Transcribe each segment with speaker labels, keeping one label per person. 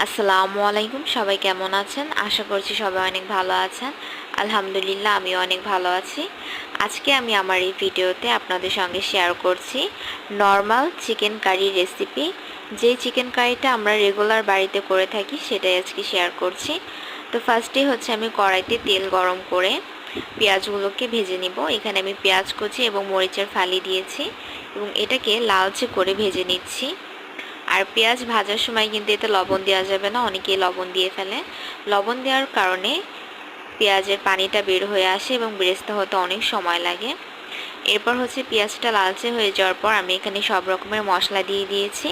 Speaker 1: আসসালামু আলাইকুম, সবাই কেমন আছেন? আশা করছি সবাই অনেক ভালো আছেন। আলহামদুলিল্লাহ, আমিও অনেক ভালো আছি। আজকে আমি আমার এই ভিডিওতে আপনাদের সঙ্গে শেয়ার করছি নর্মাল চিকেন কারি রেসিপি। যে চিকেন কারিটা আমরা রেগুলার বাড়িতে করে থাকি সেটাই আজকে শেয়ার করছি। তো ফার্স্টেই হচ্ছে আমি কড়াইতে তেল গরম করে পেঁয়াজগুলোকে ভেজে নিব। এখানে আমি পেঁয়াজ কুচি এবং মরিচের ফালি দিয়েছি এবং এটাকে লালচে করে ভেজে নিচ্ছি। আর পেঁয়াজ ভাজার সময় কিন্তু এতে লবণ দেওয়া যাবে না, অনেকেই লবণ দিয়ে ফেলে। লবণ দেওয়ার কারণে পেঁয়াজের পানিটা বের হয়ে আসে এবং বেরেস্তা হতে অনেক সময় লাগে। এরপর হচ্ছে পেঁয়াজটা লালচে হয়ে যাওয়ার পর আমি এখানে সব রকমের মশলা দিয়ে দিয়েছি,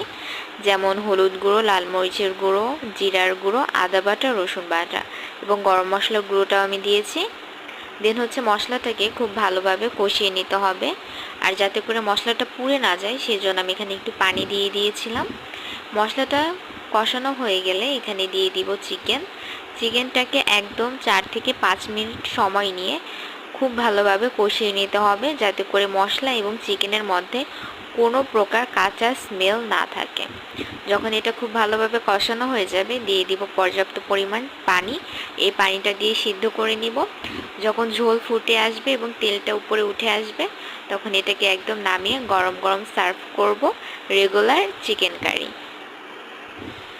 Speaker 1: যেমন হলুদ গুঁড়ো, লাল মরিচের গুঁড়ো, জিরার গুঁড়ো, আদা বাটা, রসুন বাটা এবং গরম মশলার গুঁড়োটাও আমি দিয়েছি। দেন হচ্ছে মশলাটাকে খুব ভালোভাবে কষিয়ে নিতে হবে, আর যাতে করে মশলাটা পুড়ে না যায় সেই জন্য আমি এখানে একটু পানি দিয়ে দিয়েছিলাম। মশলাটা কষানো হয়ে গেলে এখানে দিয়ে দিব চিকেনটাকে একদম 4 থেকে 5 মিনিট সময় নিয়ে খুব ভালোভাবে কষিয়ে নিতে হবে, যাতে করে মশলা এবং চিকেনের মধ্যে কোনো প্রকার কাঁচা স্মেল না থাকে। যখন এটা খুব ভালোভাবে কষানো হয়ে যাবে দিয়ে দিব পর্যাপ্ত পরিমাণ পানি। এই পানিটা দিয়ে সিদ্ধ করে নিব। যখন ঝোল ফুটে আসবে এবং তেলটা উপরে উঠে আসবে তখন এটাকে একদম নামিয়ে গরম গরম সার্ভ করব রেগুলার চিকেন কারি।